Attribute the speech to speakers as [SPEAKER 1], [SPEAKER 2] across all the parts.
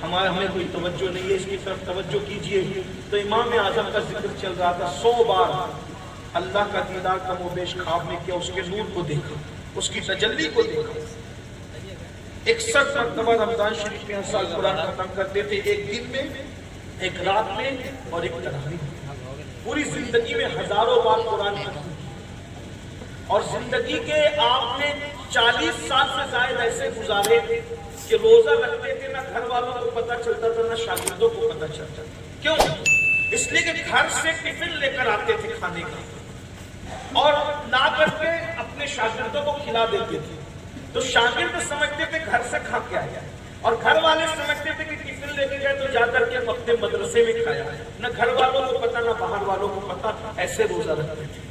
[SPEAKER 1] ہمیں کوئی توجہ نہیں ہے، اس کی طرف توجہ کیجئے۔ تو امام اعظم کا ذکر چل رہا تھا، 100 بار اللہ کا دیدار کم و بیش خواب میں کیا، اس کے نور کو دیکھا، اس کی تجلی کو دیکھا۔ 61 مرتبہ رمضان شریف میں ہر سال قرآن ختم کرتے تھے، ایک دن میں، ایک رات میں اور ایک تراویح میں۔ پوری زندگی میں ہزاروں بار قرآن ختم، اور زندگی کے آپ نے 40 سال سے زائد ایسے گزارے کہ روزہ رکھتے تھے، نہ گھر والوں کو پتہ چلتا تھا، نہ شاگردوں کو پتہ چلتا تھا۔ کیوں؟ اس لیے کہ گھر سے ٹفن لے کر آتے تھے کھانے کا، اور لا کر کے اپنے شاگردوں کو کھلا دیتے تھے۔ تو شاگرد سمجھتے تھے گھر سے کھا کے آیا، اور گھر والے سمجھتے تھے کہ ٹفن لے کے گئے تو جا کر کے اپنے مدرسے میں کھایا، نہ گھر والوں کو پتہ نہ باہر والوں کو پتہ، ایسے روزہ رکھتے تھے۔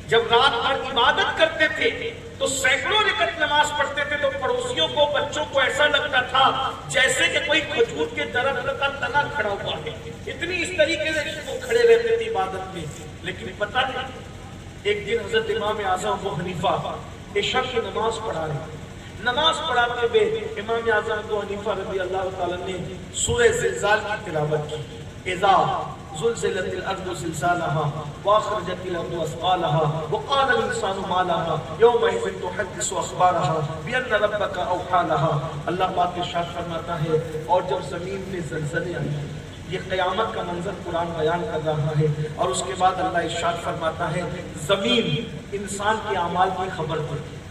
[SPEAKER 1] جب رات بھر عبادت کرتے تھے تو سینکڑوں رکعت نماز پڑھتے تھے، تو پڑوسیوں کو، بچوں کو ایسا لگتا تھا جیسے کہ کوئی کھجور کے درخت کا تنا کھڑا ہوا ہے، اتنی اس طریقے سے وہ کھڑے رہتے تھے عبادت میں۔ لیکن پتہ نہیں، ایک دن حضرت امام اعظم ابو حنیفہ عشاء کی نماز پڑھا رہے، نماز پڑھاتے ہوئے امام اعظم ابو حنیفہ رضی اللہ تعالیٰ نے سورہ زلزال کی تلاوت کی۔ اذا زلزلت الارض زلزالها واخرجت الارض اثقالها وقال الانسان ما لها يومئذ تحدث اخبارها بان ربك اوحى لها۔ اللہ پاک ارشاد فرماتا ہے، اور جب زمین میں زلزلے آئے، یہ قیامت کا منظر قرآن بیان کر رہا ہے، اور اس کے بعد اللہ ارشاد فرماتا ہے زمین انسان کے اعمال کی خبر دے گی۔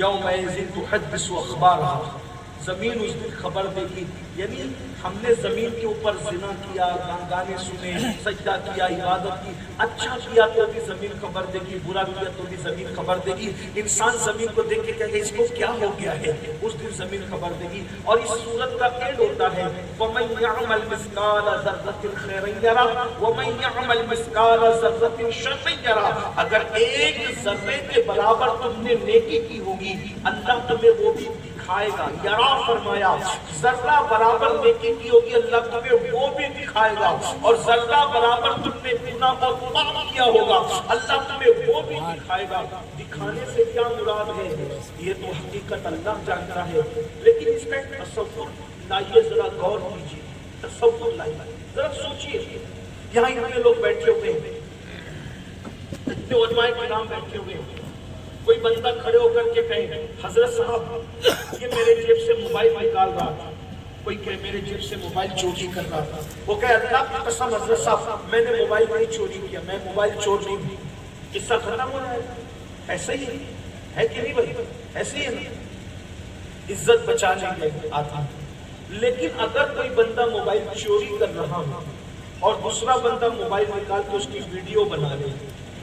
[SPEAKER 1] یومئذ تحدث اخبارها، زمین اس دن خبر دے گی، یعنی ہم نے زمین کے اوپر زنا کیا، گانے سنے، سجدہ کیا، عبادت کی، اچھا کیا تو بھی زمین خبر دے گی، برا کیا تو بھی زمین خبر دے گی۔ انسان زمین کو دیکھ کے کہے گا اس کو کیا ہو گیا ہے، اس دن زمین خبر دے گی۔ اور اس سورت کا اینڈ ہوتا ہے وَمَن يَعْمَلْ مِثْقَالَ ذَرَّةٍ خَيْرًا يَرَهُ وَمَن يَعْمَلْ مِثْقَالَ ذَرَّةٍ شَرًّا يَرَهُ۔ اگر ایک ذرے کے برابر تم نے نیکی کی ہوگی، اللہ تمہیں وہ بھی دکھائے گا۔ یرا فرمایا، ذرہ برابر نیکی کی ہوگی، اللہ تمہیں وہ بھی دکھائے گا، اور ذرہ برابر تم نے گناہ اور پاپ کیا ہوگا، اللہ تمہیں وہ بھی دکھائے گا۔ دکھانے سے کیا مراد ہے، یہ تو حقیقت اللہ جانتا ہے، لیکن اس کا ایک تصور لائیے، ذرا غور کیجیے، تصور لائیے، ذرا سوچیے۔ یہاں اتنے لوگ بیٹھے ہوئے ہیں، اتنے علماء کرام بیٹھے ہوئے ہیں، کوئی بندہ کھڑے ہو کر کے کہے حضرت صاحب یہ میرے جیب سے موبائل نکال رہا تھا، کوئی کہے میرے جیب سے موبائل چوری کر رہا تھا، وہ کہے اللہ کی قسم حضرت صاحب میں نے موبائل نہیں چوری کیا، میں موبائل چور نہیں ہوں، قصہ ختم ہو جائے گا۔ ایسا ہی ہے کہ نہیں بھائی، ایسے ہی ہے نا، عزت بچانے کے آتا۔ لیکن اگر کوئی بندہ موبائل چوری کر رہا ہو اور دوسرا بندہ موبائل نکال کے اس کی ویڈیو بنا لے،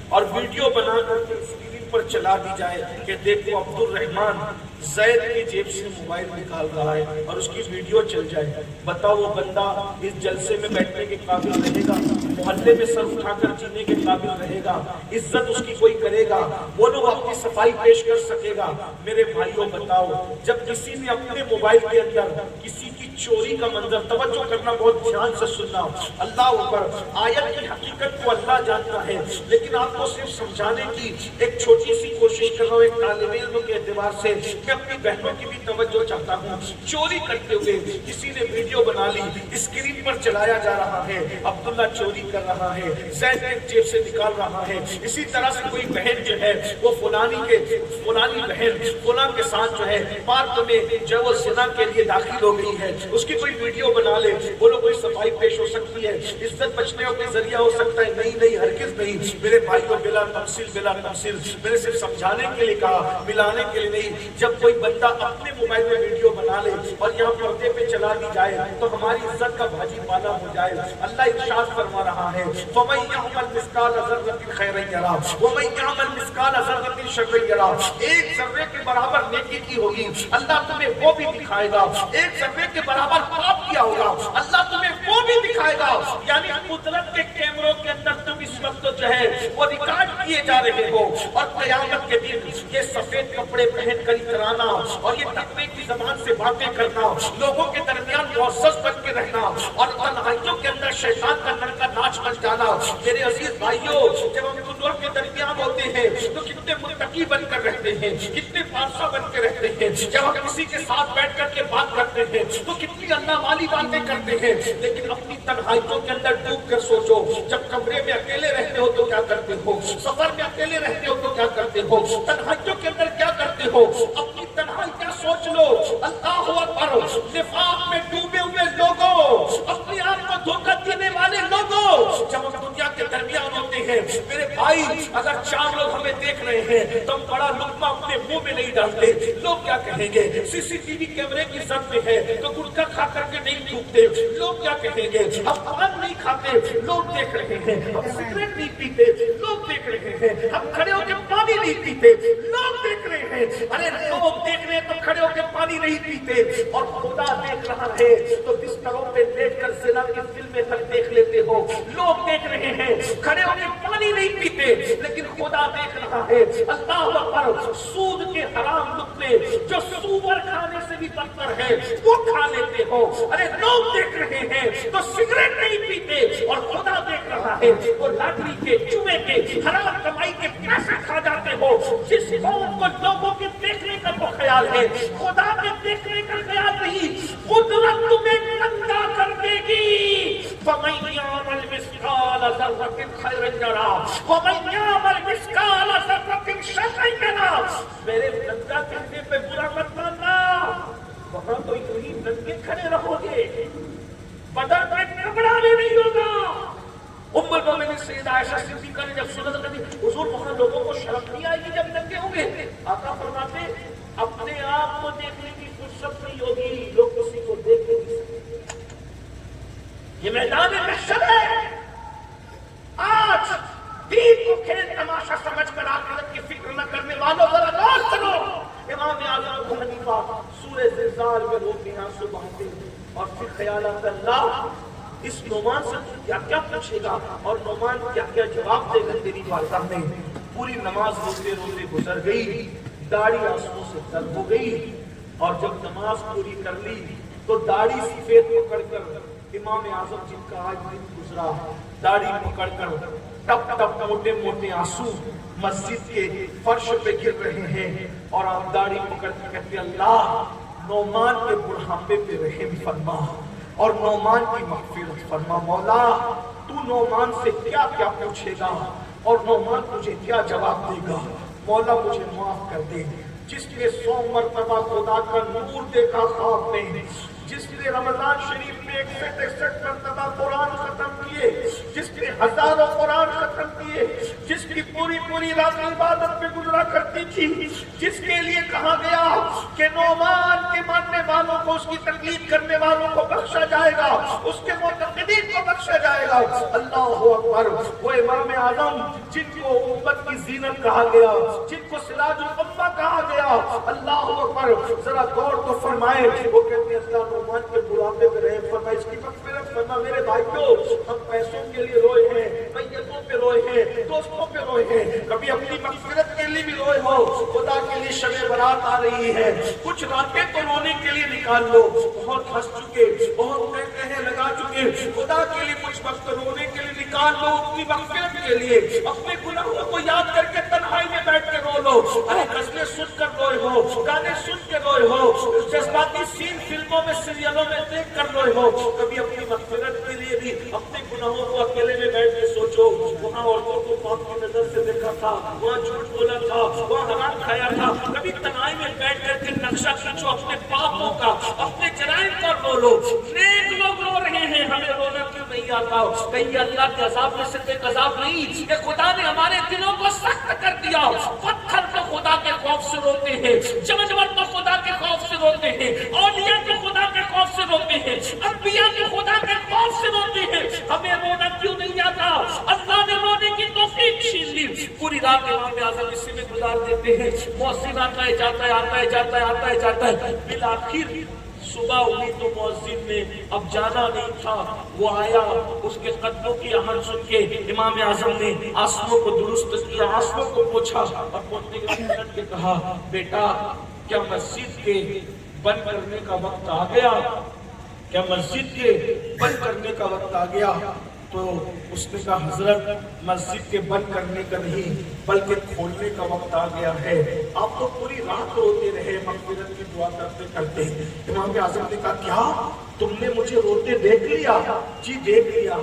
[SPEAKER 1] اور ویڈیو بنا کر کے اسکرین پر چلا دی جائے کہ دیکھو عبد الرحمن زید کی جیب سے موبائل نکال رہا ہے، اور اس کی ویڈیو چل جائے، بتاؤ وہ بندہ اس جلسے میں بیٹھنے کے قابل رہے گا، محلے میں سر اٹھا کر جینے کے قابل رہے گا، عزت اس کی کوئی کرے گا، وہ لوگ اپنی صفائی پیش کر سکے گا؟ میرے بھائیوں بتاؤ، جب کسی نے اپنے موبائل کے اندر کسی کی چوری کا منظر، توجہ کرنا بہت دھیان سے سننا، اللہ اوپر، آیت کی حقیقت کو اللہ جانتا ہے، لیکن آپ کو صرف سمجھانے کی ایک چھوٹی سی کوشش کر رہا ہوں ایک طالب علم کے اعتبار سے، میں اپنی بہنوں کی بھی توجہ چاہتا ہوں۔ چوری کرتے ہوئے کسی نے ویڈیو بنا لی، اسکرین پر چلایا جا رہا ہے، عبداللہ چوری کر رہا ہے، زید ایک جیب سے نکال رہا ہے، اسی طرح سے کوئی بہن جو ہے وہ فلانی بہن فلاں کے ساتھ جو ہے پارک میں جو وہ زنا کے لیے داخل ہو گئی ہے، اس کی کوئی ویڈیو بنا لے، بولو کوئی صفائی پیش ہو سکتی ہے، عزت بچنے کا کوئی ذریعہ ہو سکتا ہے؟ نہیں، ہرگز نہیں میرے بھائی کو، بلا تفصیل میں نے صرف سمجھانے کے لیے کہا، ملانے کے لیے نہیں۔ جب کوئی بندہ اپنے موبائل میں ویڈیو بنا لے اور یہاں پردے پہ چلا دی جائے تو ہماری عزت کا بھاجی پالا ہو جائے۔ اللہ ارشاد فرما رہا ہے فَمَن يَعْمَلْ مِثْقَالَ ذَرَّةٍ خَيْرًا يَرَهُ وَمَن يَعْمَلْ مِثْقَالَ ذَرَّةٍ شَرًّا يَرَهُ۔ ایک ذرے کے برابر نیکی کی ہوگی، اللہ تمہیں وہ بھی دکھائے گا، ایک ذرے کے برابر پاپ کیا ہوگا، اللہ تمہیں وہ بھی دکھائے گا۔ یعنی قدرت کے کیمروں کے اندر تم اس وقت جو ہے وہ ریکارڈ کیے جا رہے ہو، اور قیامت کے دن یہ سفید کپڑے پہن کر اترانا اور یہ تقوی کی زبان سے باتیں کرنا، لوگوں کے درمیان معزز بن کے رہنا، اور تنہائیوں کے اندر شیطان کا ننکا ناچ بن جانا۔ میرے عزیز بھائیوں، جب ہم دنیا کے درمیان ہوتے ہیں تو کتنے متقی بن کر رہتے ہیں، کتنے بادشاہ بن کے رہتے ہیں، جب ہم کسی کے ساتھ بیٹھ کر کے بات کرتے ہیں تو کتنی اللہ والی باتیں کرتے ہیں، لیکن اپنی تنہائیوں کے اندر ڈوب کر سوچو، جب کمرے میں اکیلے رہتے ہو تو کیا کرتے ہو، سفر میں اکیلے رہتے ہو تو کیا کرتے ہو، تنہائیوں کے اندر کیا کرتے ہو، اپنی تنہائی کیا سوچ لو۔ اللہ اکبر، نفاق میں ڈوبے ہوئے لوگوں، اپنے آپ کو دھوکہ دینے والے لوگوں، جب ہم دنیا کے درمیان ہوتے ہیں میرے بھائی، اگر 4 لوگ ہمیں دیکھ رہے ہیں تو ہم بڑا لقمہ اپنے منہ میں نہیں ڈالتے، لوگ کیا کہیں گے، سی سی ٹی وی کیمرے کی زد میں ہے تو گٹکا کھا کر کے نہیں تھوکتے، لوگ کیا کہیں گے، ہم پان نہیں کھاتے، لوگ دیکھ رہے ہیں، ہم سگریٹ نہیں پیتے، لوگ دیکھ رہے ہیں، ہم کھڑے ہو کے پانی نہیں پیتے، لوگ دیکھ رہے ہیں، ارے لوگ دیکھ رہے ہیں تو کھڑے ہو کے پانی نہیں پیتے، اور خدا دیکھ رہا ہے تو بستروں پہ لیٹ کر زنا کی فلمیں تک دیکھ لیتے ہو، لوگ دیکھ رہے ہیں کھڑے ہو کے پانی نہیں پیتے، لیکن خدا دیکھ رہا ہے۔ اللہ اکبر، سود کے حرام لقمے جو سور کھانے سے بھی بدتر ہے وہ کھا لیتے ہو، ارے لوگ دیکھ رہے ہیں تو سگریٹ نہیں پیتے، اور خدا دیکھ رہا ہے وہ لاٹری کے جوئے کے حرام کمائی کے پیسے کھا جاتے ہو۔ جس قوم کو لوگوں کے دیکھنے کا تو خیال ہے، خدا کے دیکھنے کا خیال نہیں، قدرت تمہیں ننگا کر دے گی۔ فَمَن يَعْمَلْ مِثْقَالَ ذَرَّةٍ خَيْرًا يَرَهُ وَمَن يَعْمَلْ مِثْقَالَ ذَرَّةٍ شَرًّا يَرَهُ۔ میرے ننگا کرنے پہ برا مت ماننا، وہاں تو یوں ہی ننگے کھڑے رہو گے، بدن میں کپڑا بھی نہیں ہوگا۔ ام المومنین سیدہ عائشہ صدیقہ نے جب سنا تو کہتی حضور وہاں لوگوں کو شرم نہیں آئے گی جب ننگے ہوں گے؟ آقا فرماتے اپنے آپ کو دیکھنے کی فرصت نہیں ہوگی، لوگ کسی کو دیکھ نہیں سکتے۔ یہ میدان محشر ہے۔ آج دین کو کھیل تماشا سمجھ کر آخرت کی فکر نہ کرنے والوں ذرا غور کرو۔ امام اعظم ابو حنیفہ سورہ زلزال میں روتے ہیں، آنسو بہاتے ہیں، اور پھر خیالات اللہ اس نعمان سے کیا کیا پوچھے گا اور نعمان کیا کیا جواب دے گا تیری بارگاہ میں۔ پوری نماز روتے روتے گزر گئی، داڑھی آنسوؤں سے تر ہو گئی، اور جب نماز پوری کر لی تو داڑھی سفید پکڑ کر امام اعظم جن کا آج دن گزرا، داڑھی پکڑ کر ٹپ ٹپ موٹے موٹے آنسو مسجد کے فرش پہ گر رہے ہیں، اور آپ داڑھی پکڑ کر کہتے اللہ نعمان کے بڑھاپے پہ رحم فرما اور نعمان کی مغفرت فرما۔ مولا تو نعمان سے کیا کیا پوچھے گا اور نعمان تجھے کیا جواب دے گا؟ مولا مجھے معاف کر دے۔ جس نے 100 مرتبہ خدا کا نور دیکھا خواب میں، جس نے رمضان شریف میں 61 مرتبہ قرآن ختم کیے، جس نے ہزاروں قرآن ختم کیے، جس کی پوری پوری رات عبادت میں گزرا کرتی تھی، جس کے لیے کہا گیا کہ نعمان کے ماننے والوں کو، اس کی تقلید کرنے والوں کو بخشا جائے گا، اس کے معتقدین کو بخشا جائے گا۔ اللہ اکبر، وہ امام اعظم جن کو امت کی زینت کہا گیا، جن کو سراج الامہ کہا گیا، اللہ اکبر، ذرا غور تو فرمائے۔ وہ کہتے ہیں اللہ نعمان کے بڑھاپے میں رحم فرما، اس کی مغفرت فرما۔ میرے بھائیوں، ہم پیسوں کے لیے روئے ہیں، میتوں پہ روئے ہیں، دوستوں پہ روئے ہیں، کبھی اپنی مغفرت کے لیے بھی روئے ہو؟ خدا کے لیے شب برات آ رہی ہے، کچھ راتیں تو رونے کے لیے نکال لو۔ بہت ہنس چکے، بہت کہنے لگا چکے، خدا کے لیے کچھ وقت رونے کے لیے نکال لو، اپنی مغفرت کے لیے، اپنے گناہوں کو یاد کر کے تنہائی میں بیٹھ کے رو لو۔ ارے غزلیں سن کر روئے ہو، گانے سن کے روئے ہو، جذباتی سین فلموں میں سیریلوں میں دیکھ کر روئے ہو، کبھی اپنی مغفرت کے لیے بھی اپنے گناہوں کو اکیلے میں بیٹھ کے سوچو۔ وہاں عورتوں کو پاک کی نظر سے دیکھا تھا، وہاں جھوٹ بولا تھا، وہاں حرام کھایا تھا، کبھی تنہائی میں بیٹھ کر کے نقشہ کھینچو اپنے پاپوں کا، اپنے جرائم کا رو لو۔ نیک لوگ رو رہے ہیں، ہمیں رونا کیوں نہیں آتا؟ کہیں اللہ کے عذاب میں سے کوئی عذاب نہیں کہ خدا نے ہمارے دلوں کو سخت کر دیا؟ پتھر تو خدا کے خوف سے روتے ہیں، جانور تو خدا کے خوف سے روتے ہیں، اولیاء تو خدا کے خوف سے روتے ہیں، انبیاء تو خدا کے خوف سے روتے ہیں، ہمیں رونا کیوں نہیں آتا؟ اللہ نے رونے کی توفیق چھین لی۔ پوری رات امام اعظم اسی میں گزار دیتے ہیں، مؤذن آتا ہے جاتا ہے، آتا ہے جاتا ہے، آتا ہے جاتا ہے، بالآخر صبح ہوئی تو مؤذن نے اب جانا نہیں تھا، وہ آیا، اس کے قدموں کی آہٹ سن کے امام اعظم نے آنسوؤں کو درست کیا، آنسوؤں کو پوچھا اور پوچھنے کے بعد کے کہا بیٹا کیا مسجد کے بند کرنے کا وقت آ گیا؟ کیا مسجد کے بند کرنے کا وقت آ گیا؟ تو اس نے کہا حضرت مسجد کے بند کرنے کا نہیں بلکہ کھولنے کا وقت آ گیا ہے، آپ تو پوری رات روتے رہے، مغفرت کی دعا کرتے کرتے۔ امام اعظم نے کہا کیا تم نے مجھے روتے دیکھ لیا؟ جی دیکھ لیا،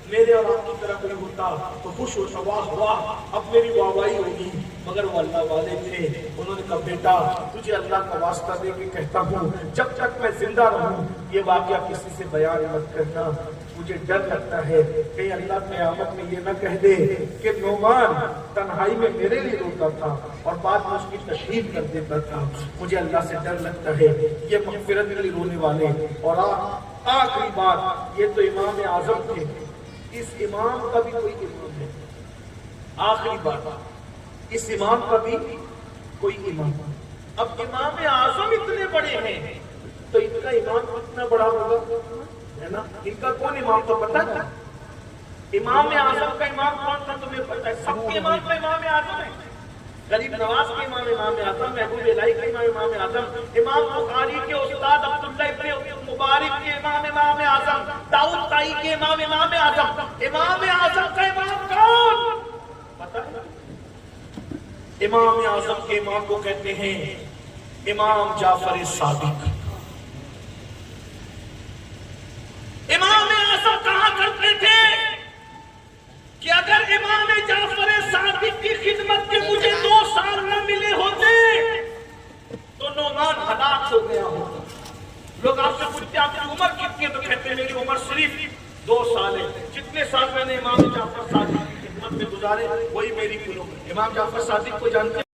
[SPEAKER 1] میرے اور آپ کی طرح کوئی ہوتا تو خوش ہوتا، واہ واہ اب میری واہواہی ہوگی، مگر وہ اللہ والے تھے، انہوں نے کہا بیٹا تجھے اللہ کا واسطہ دے کے کہتا ہوں جب تک میں زندہ رہوں یہ واقعہ کسی سے بیان مت کرنا، مجھے ڈر لگتا ہے کہ اللہ قیامت میں یہ نہ کہہ دے کہ نعمان تنہائی میں میرے لیے روتا تھا اور بعد میں اس کی تشہیر کر دیتا تھا، مجھے اللہ سے ڈر لگتا ہے۔ یہ مغفرت کے لیے رونے والے۔ اور آخری بات، یہ تو امام اعظم تھے، اس امام کا بھی کوئی امام ہے۔ آخری بات، اس امام کا بھی کوئی امام۔ اب امام اعظم اتنے بڑے ہیں تو ان کا امام کتنا بڑا ہوگا، ہے نا؟ ان کا کون امام تو پتہ ہے؟ امام اعظم کا امام کون تھا تمہیں پتہ ہے؟ سب کے امام کا امام اعظم ہے۔ غریب نواز کے امام اعظم، محبوب الہی کے امام اعظم، امام بخاری کے استاد عبداللہ ابن مبارک کے امام اعظم، داؤد طائی کے امام اعظم۔ امام اعظم کا امام کون پتہ ہے؟ امام اعظم کے امام کو کہتے ہیں امام جعفر صادق۔ امام اعظم کہا کرتے تھے کہ اگر امام جعفر صادق کی خدمت کے مجھے 2 سال نہ ملے ہوتے تو نعمان ہلاک ہو گیا ہوتا۔ لوگ آپ سے پوچھتے آپ کی عمر کتنی ہے تو کہتے ہیں میری عمر صرف 2 سال ہے۔ جتنے سال میں نے امام جعفر صادق کی خدمت میں گزارے وہی میری عمر۔ امام جعفر صادق کو جانتے